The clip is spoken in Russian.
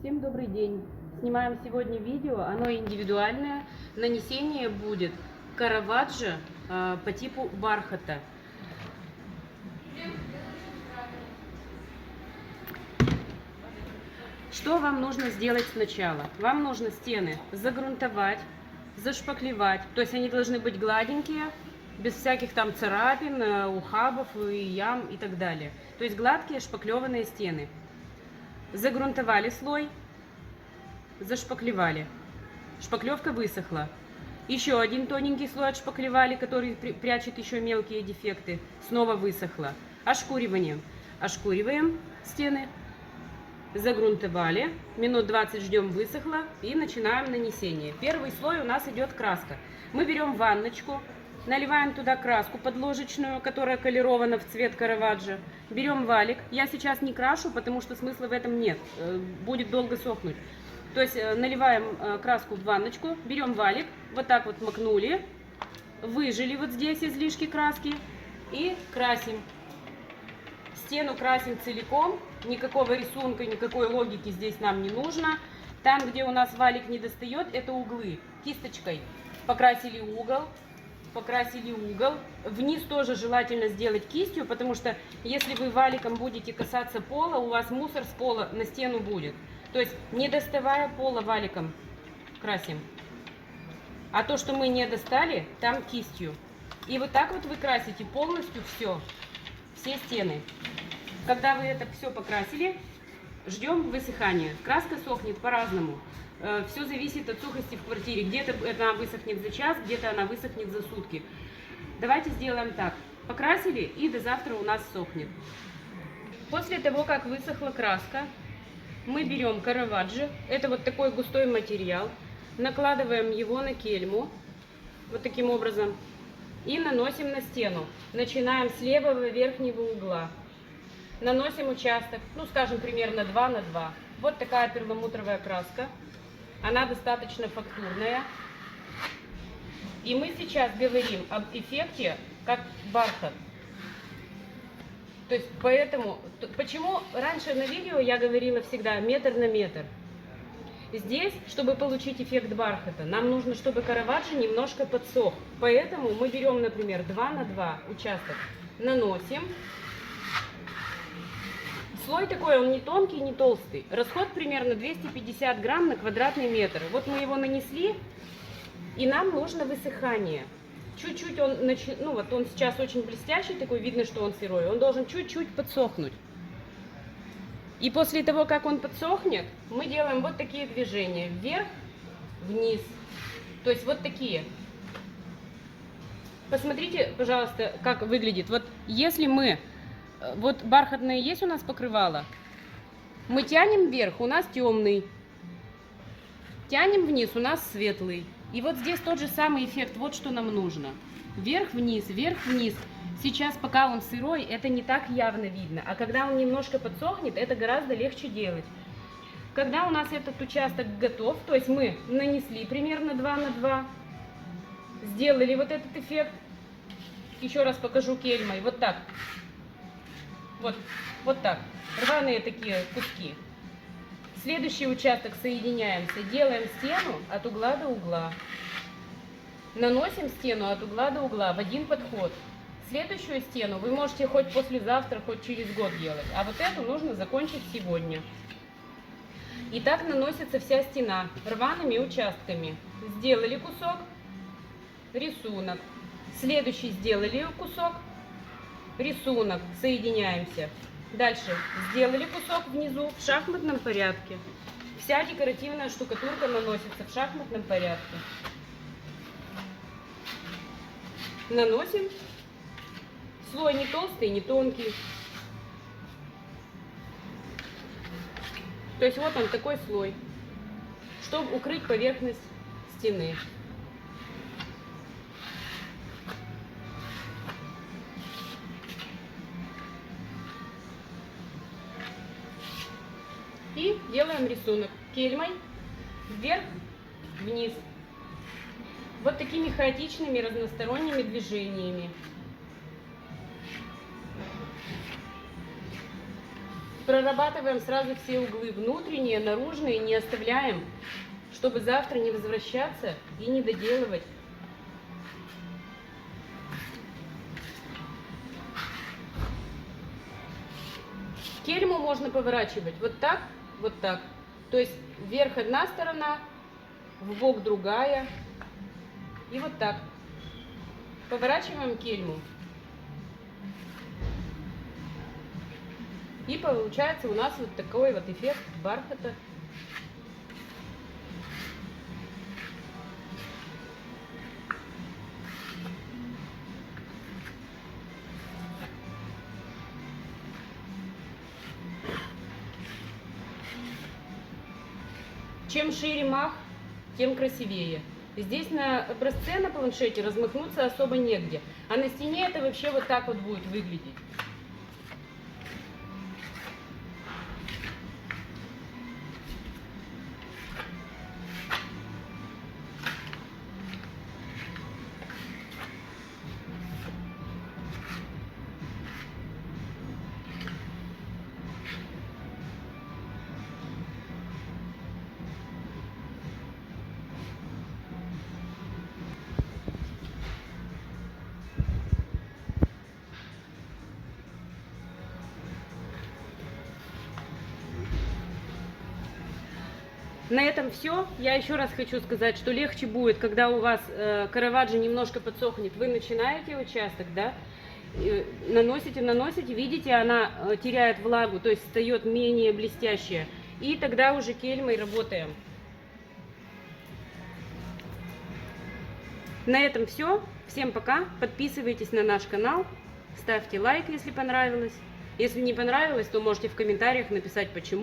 Всем добрый день! Снимаем сегодня видео, оно индивидуальное. Нанесение будет караваджо по типу бархата. Что вам нужно сделать сначала? Вам нужно стены загрунтовать, зашпаклевать. То есть они должны быть гладенькие, без всяких там царапин, ухабов и ям и так далее. То есть гладкие шпаклеванные стены. Загрунтовали слой, зашпаклевали. Шпаклевка высохла. Еще один тоненький слой отшпаклевали, который прячет еще мелкие дефекты. Снова высохла. Ошкуриванием. Ошкуриваем стены. Загрунтовали. Минут 20 ждем, высохло. И начинаем нанесение. Первый слой у нас идет краска. Мы берем ванночку. Наливаем туда краску подложечную, которая колерована в цвет караваджо. Берем валик. Я сейчас не крашу, потому что смысла в этом нет. Будет долго сохнуть. То есть наливаем краску в ванночку, берем валик, вот так вот макнули, выжили вот здесь излишки краски и красим. Стену красим целиком, никакого рисунка, никакой логики здесь нам не нужно. Там, где у нас валик не достает, это углы. Кисточкой покрасили угол. Вниз тоже желательно сделать кистью, потому что если вы валиком будете касаться пола, у вас мусор с пола на стену будет. То есть не доставая пола валиком красим. А то, что мы не достали, там кистью. И вот так вот вы красите полностью все стены. Когда вы это все покрасили, ждем высыхания. Краска сохнет по-разному. Все зависит от сухости в квартире. Где-то она высохнет за час, где-то она высохнет за сутки. Давайте сделаем так. Покрасили, и до завтра у нас сохнет. После того, как высохла краска, мы берем караваджо. Это вот такой густой материал. Накладываем его на кельму. Вот таким образом. И наносим на стену. Начинаем с левого верхнего угла. Наносим участок, ну скажем, примерно 2 на 2. Вот такая перламутровая краска. Она достаточно фактурная. И мы сейчас говорим об эффекте как бархат. То есть поэтому, почему раньше на видео я говорила всегда метр на метр. Здесь, чтобы получить эффект бархата, нам нужно, чтобы караваджо немножко подсох. Поэтому мы берем, например, 2 на 2 участок, наносим. Слой такой, он не тонкий, не толстый. Расход примерно 250 грамм на квадратный метр. Вот мы его нанесли, и нам нужно высыхание. Чуть-чуть он, ну вот он сейчас очень блестящий, такой, видно, что он сырой. Он должен чуть-чуть подсохнуть. И после того, как он подсохнет, мы делаем вот такие движения. Вверх, вниз. То есть вот такие. Посмотрите, пожалуйста, как выглядит. Вот если мы... Вот бархатное есть у нас покрывало. Мы тянем вверх, у нас темный. Тянем вниз, у нас светлый. И вот здесь тот же самый эффект. Вот что нам нужно. Вверх-вниз, вверх-вниз. Сейчас, пока он сырой, это не так явно видно. А когда он немножко подсохнет, это гораздо легче делать. Когда у нас этот участок готов, то есть мы нанесли примерно 2 на 2, сделали вот этот эффект. Еще раз покажу кельмой. Вот так. Вот так. Рваные такие куски. Следующий участок соединяемся. Делаем стену от угла до угла. Наносим стену от угла до угла в один подход. Следующую стену вы можете хоть послезавтра, хоть через год делать. А вот эту нужно закончить сегодня. И так наносится вся стена рваными участками. Сделали кусок, рисунок. Следующий сделали кусок, рисунок, соединяемся. Дальше сделали кусок внизу в шахматном порядке. Вся декоративная штукатурка наносится в шахматном порядке. Наносим. Слой не толстый, не тонкий. То есть вот он такой слой, чтобы укрыть поверхность стены. И делаем рисунок кельмой вверх, вниз. Вот такими хаотичными разносторонними движениями. прорабатываем сразу все углы, внутренние, наружные, не оставляем, чтобы завтра не возвращаться и не доделывать. Кельму можно поворачивать вот так, вот так. То есть вверх одна сторона, в бок другая. И вот так. Поворачиваем кельму. И получается у нас вот такой вот эффект бархата. Чем шире мах, тем красивее. Здесь на образце на планшете размахнуться особо негде. А на стене это вообще вот так вот будет выглядеть. На этом все. Я еще раз хочу сказать, что легче будет, когда у вас караваджо немножко подсохнет. Вы начинаете участок, да, наносите, видите, она теряет влагу, то есть встает менее блестящая. И тогда уже кельмой работаем. На этом все. Всем пока. Подписывайтесь на наш канал. Ставьте лайк, если понравилось. Если не понравилось, то можете в комментариях написать почему.